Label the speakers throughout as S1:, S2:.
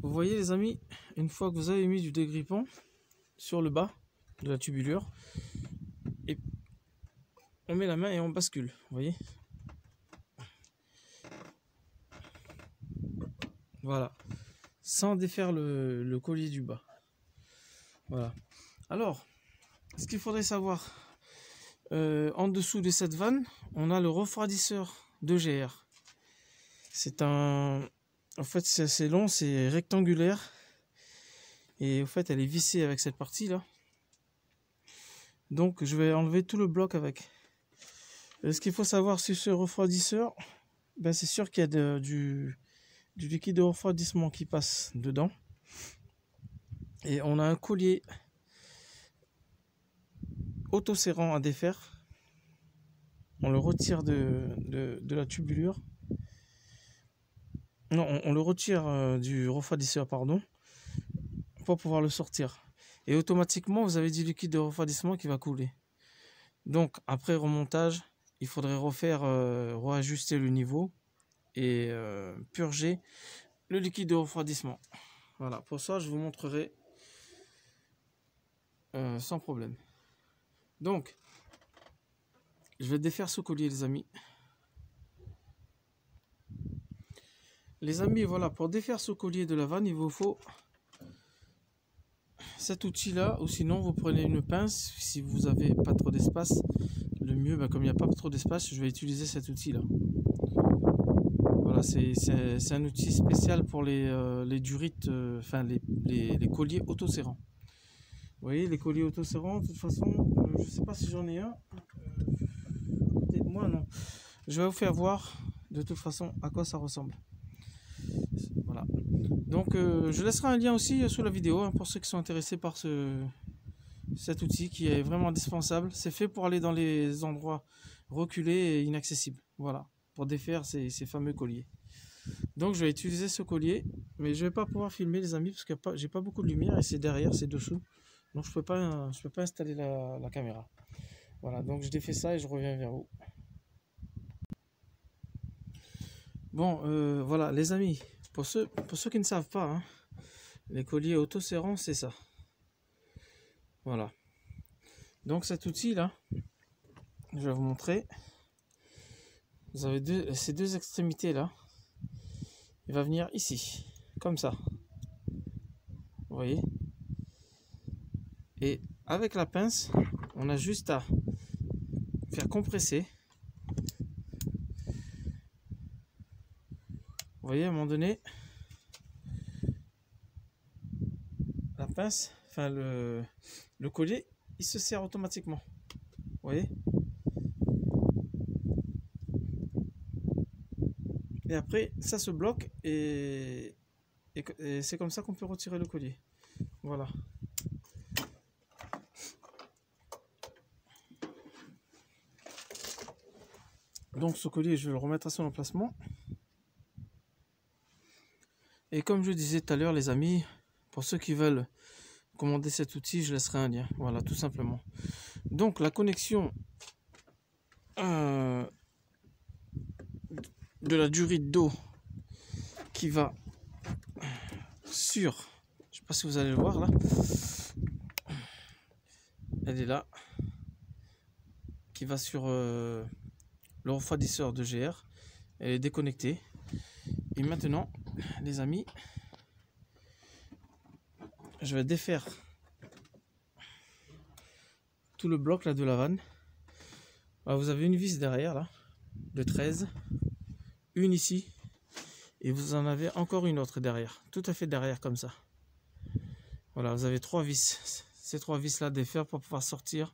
S1: Vous voyez les amis, une fois que vous avez mis du dégrippant sur le bas de la tubulure, et on met la main et on bascule, vous voyez. Voilà, sans défaire le collier du bas. Voilà. Alors, ce qu'il faudrait savoir, en dessous de cette vanne, on a le refroidisseur d'EGR. C'est un... En fait, c'est assez long, c'est rectangulaire. Et en fait, elle est vissée avec cette partie-là. Donc, je vais enlever tout le bloc avec. Ce qu'il faut savoir sur ce refroidisseur, ben, c'est sûr qu'il y a du liquide de refroidissement qui passe dedans. Et on a un collier autoserrant à défaire. On le retire de la tubulure. Non, on le retire du refroidisseur, pardon, pour pouvoir le sortir. Et automatiquement, vous avez du liquide de refroidissement qui va couler. Donc, après remontage, il faudrait réajuster le niveau et purger le liquide de refroidissement. Voilà, pour ça, je vous montrerai sans problème. Donc, je vais défaire ce collier, les amis. Les amis, voilà, pour défaire ce collier de la vanne, il vous faut cet outil-là, ou sinon vous prenez une pince. Si vous n'avez pas trop d'espace, le mieux, ben, comme il n'y a pas trop d'espace, je vais utiliser cet outil-là. Voilà, c'est un outil spécial pour les durites, enfin les colliers autoserrants. Vous voyez, les colliers autoserrants, de toute façon, je ne sais pas si j'en ai un. À côté de moi, non. Je vais vous faire voir de toute façon à quoi ça ressemble. Voilà. Donc, je laisserai un lien aussi sous la vidéo hein, pour ceux qui sont intéressés par cet outil qui est vraiment indispensable. C'est fait pour aller dans les endroits reculés et inaccessibles. Voilà, pour défaire ces fameux colliers. Donc, je vais utiliser ce collier, mais je ne vais pas pouvoir filmer les amis parce que j'ai pas beaucoup de lumière et c'est derrière, c'est dessous. Donc, je peux pas installer la caméra. Voilà, donc je défais ça et je reviens vers vous. Bon, voilà les amis, pour ceux qui ne savent pas, hein, les colliers autoserrants, c'est ça. Voilà. Donc cet outil là, je vais vous montrer. Vous avez ces deux extrémités là. Il va venir ici, comme ça. Vous voyez? Et avec la pince, on a juste à faire compresser. Vous voyez, à un moment donné, la pince, enfin le collier, il se serre automatiquement. Vous voyez? Et après, ça se bloque et c'est comme ça qu'on peut retirer le collier. Voilà. Donc ce collier, je vais le remettre à son emplacement. Et comme je disais tout à l'heure, les amis, pour ceux qui veulent commander cet outil, je laisserai un lien. Voilà, tout simplement. Donc la connexion de la durite d'eau qui va sur, je ne sais pas si vous allez le voir là, elle est là, qui va sur le refroidisseur de GR, elle est déconnectée. Et maintenant, les amis, je vais défaire tout le bloc là de la vanne. Alors, vous avez une vis derrière là, de 13, une ici, et vous en avez encore une autre derrière, tout à fait derrière comme ça. Voilà, vous avez 3 vis, ces 3 vis là défaire pour pouvoir sortir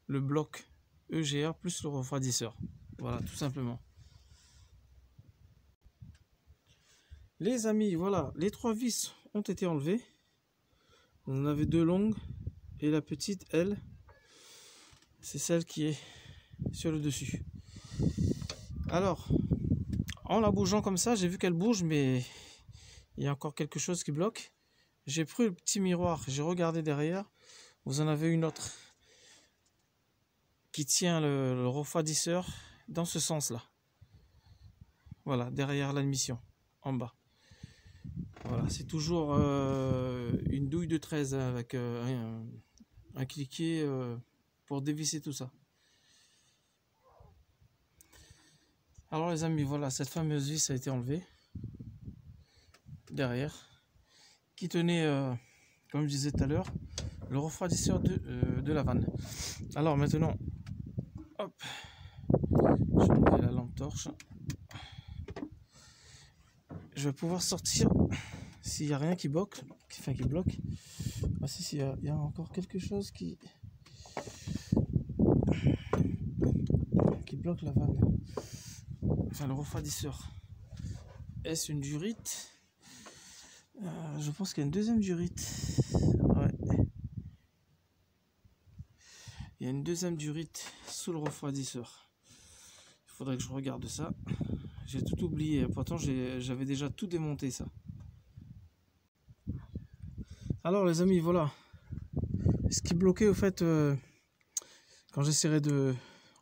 S1: le bloc EGR plus le refroidisseur. Voilà, tout simplement. Les amis, voilà, les 3 vis ont été enlevées. Vous en avez 2 longues et la petite, elle, c'est celle qui est sur le dessus. Alors, en la bougeant comme ça, j'ai vu qu'elle bouge, mais il y a encore quelque chose qui bloque. J'ai pris le petit miroir, j'ai regardé derrière. Vous en avez une autre qui tient le refroidisseur dans ce sens-là. Voilà, derrière l'admission, en bas. Voilà, c'est toujours une douille de 13 hein, avec un cliquet pour dévisser tout ça. Alors les amis, voilà, cette fameuse vis a été enlevée derrière, qui tenait, comme je disais tout à l'heure, le refroidisseur de la vanne. Alors maintenant, hop, je vais enlever la lampe torche. Je vais pouvoir sortir s'il n'y a rien qui bloque. Ah, si, il y a encore quelque chose qui bloque la vanne. Enfin, le refroidisseur. Est-ce une durite? Je pense qu'il y a une deuxième durite. Ouais. Il y a une deuxième durite sous le refroidisseur. Il faudrait que je regarde ça. J'ai tout oublié. Pourtant, j'avais déjà tout démonté ça. Alors les amis, voilà. Ce qui bloquait au fait, quand j'essaierai de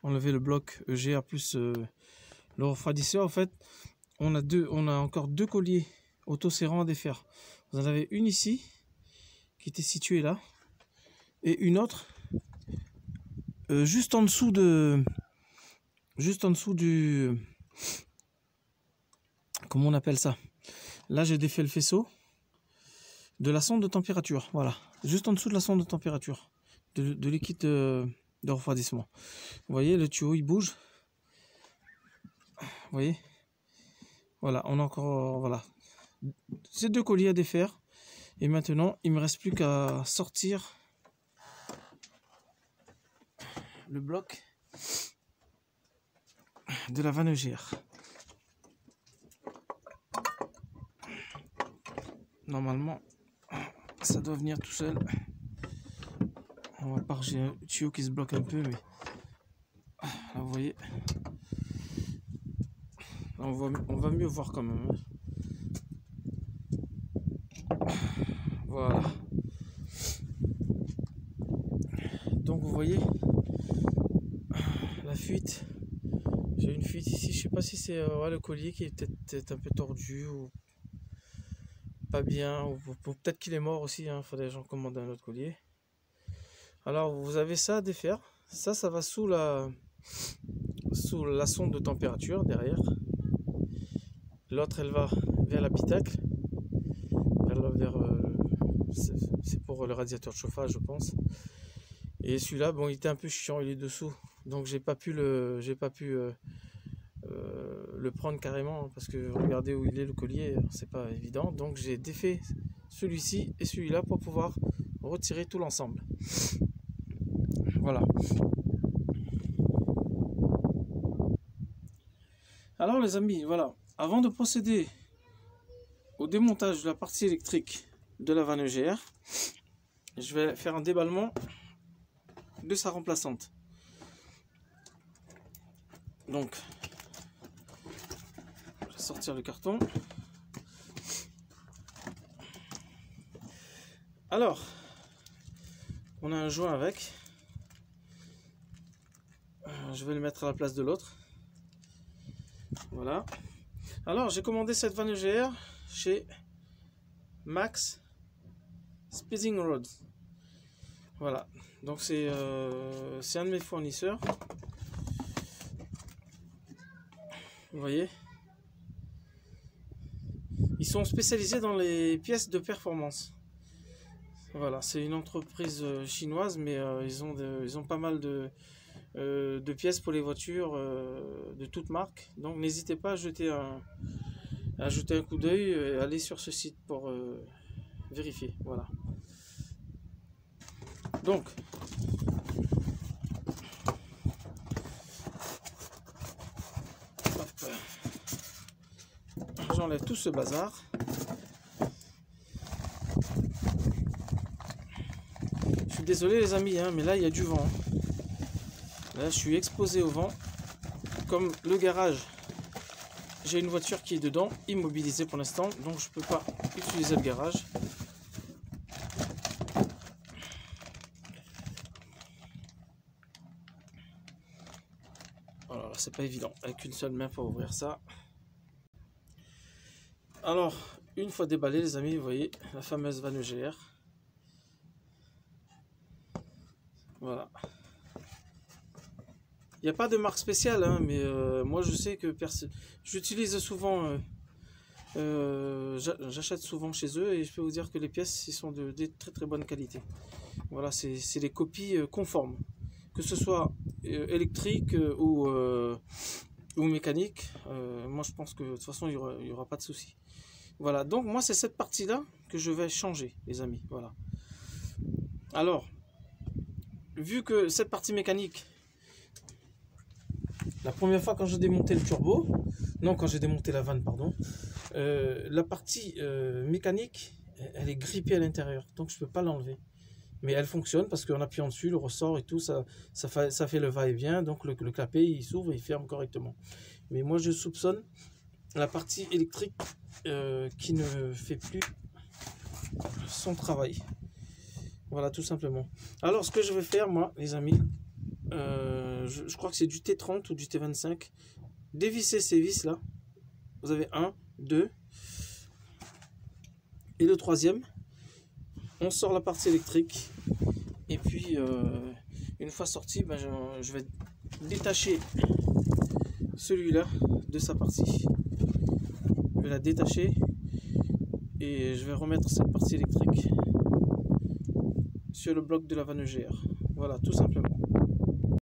S1: enlever le bloc EGR plus le refroidisseur, en fait, on a encore deux colliers autoserrants à défaire. Vous en avez une ici, qui était située là, et une autre juste en dessous du, comment on appelle ça? Là, j'ai défait le faisceau de la sonde de température, voilà, juste en dessous de la sonde de température de liquide de refroidissement. Vous voyez, le tuyau il bouge. Vous voyez, voilà, on a encore, voilà, ces deux colliers à défaire. Et maintenant, il me reste plus qu'à sortir le bloc de la vanne EGR. Normalement, ça doit venir tout seul. On va part, j'ai un tuyau qui se bloque un peu, mais là, vous voyez, on va mieux voir quand même. Voilà. Donc vous voyez la fuite. J'ai une fuite ici. Je sais pas si c'est le collier qui est peut-être un peu tordu ou pas bien, ou peut-être qu'il est mort aussi. Il faudrait que j'en commande un autre collier. Alors vous avez ça à défaire. Ça va sous la sonde de température derrière. L'autre elle va vers l'habitacle. C'est pour le radiateur de chauffage, je pense. Et celui-là, bon, il était un peu chiant, il est dessous, donc j'ai pas pu le prendre carrément parce que regardez où il est le collier, c'est pas évident. Donc j'ai défait celui-ci et celui-là pour pouvoir retirer tout l'ensemble. Voilà. Alors les amis, voilà. Avant de procéder au démontage de la partie électrique de la vanne EGR, je vais faire un déballement de sa remplaçante. Donc, je vais sortir le carton. Alors, on a un joint avec. Je vais le mettre à la place de l'autre. Voilà. Alors, j'ai commandé cette vanne EGR chez Max Speeding Rods. Voilà. Donc, c'est un de mes fournisseurs. Vous voyez, ils sont spécialisés dans les pièces de performance. Voilà, c'est une entreprise chinoise, mais ils ont pas mal de pièces pour les voitures de toutes marques. Donc n'hésitez pas à jeter un coup d'œil et aller sur ce site pour vérifier. Voilà. Donc, j'enlève tout ce bazar. Je suis désolé les amis, mais là il y a du vent. Là je suis exposé au vent. Comme le garage, j'ai une voiture qui est dedans, immobilisée pour l'instant, donc je peux pas utiliser le garage. Voilà, c'est pas évident avec une seule main pour ouvrir ça. Alors, une fois déballé, les amis, vous voyez la fameuse vanne EGR. Voilà. Il n'y a pas de marque spéciale, hein, mais moi je sais que j'utilise souvent, j'achète souvent chez eux et je peux vous dire que les pièces ils sont de très très bonne qualité. Voilà, c'est des copies conformes, que ce soit électrique ou mécanique. Moi je pense que de toute façon il y aura pas de souci. Voilà, donc moi c'est cette partie là que je vais changer, les amis. Voilà. Alors, vu que cette partie mécanique, la première fois quand j'ai démonté le turbo, non, quand j'ai démonté la vanne, pardon, la partie mécanique, elle est grippée à l'intérieur, donc je peux pas l'enlever. Mais elle fonctionne parce qu'en appuyant dessus, le ressort et tout, ça fait le va-et-vient, donc le clapet il s'ouvre et il ferme correctement. Mais moi je soupçonne la partie électrique qui ne fait plus son travail. Voilà, tout simplement. Alors ce que je vais faire, moi, les amis, je crois que c'est du T30 ou du T25. Dévisser ces vis là. Vous avez 1, 2 et le troisième. On sort la partie électrique et puis une fois sorti, ben, je vais détacher celui-là de sa partie. Je vais la détacher et je vais remettre cette partie électrique sur le bloc de la vanne EGR. Voilà, tout simplement.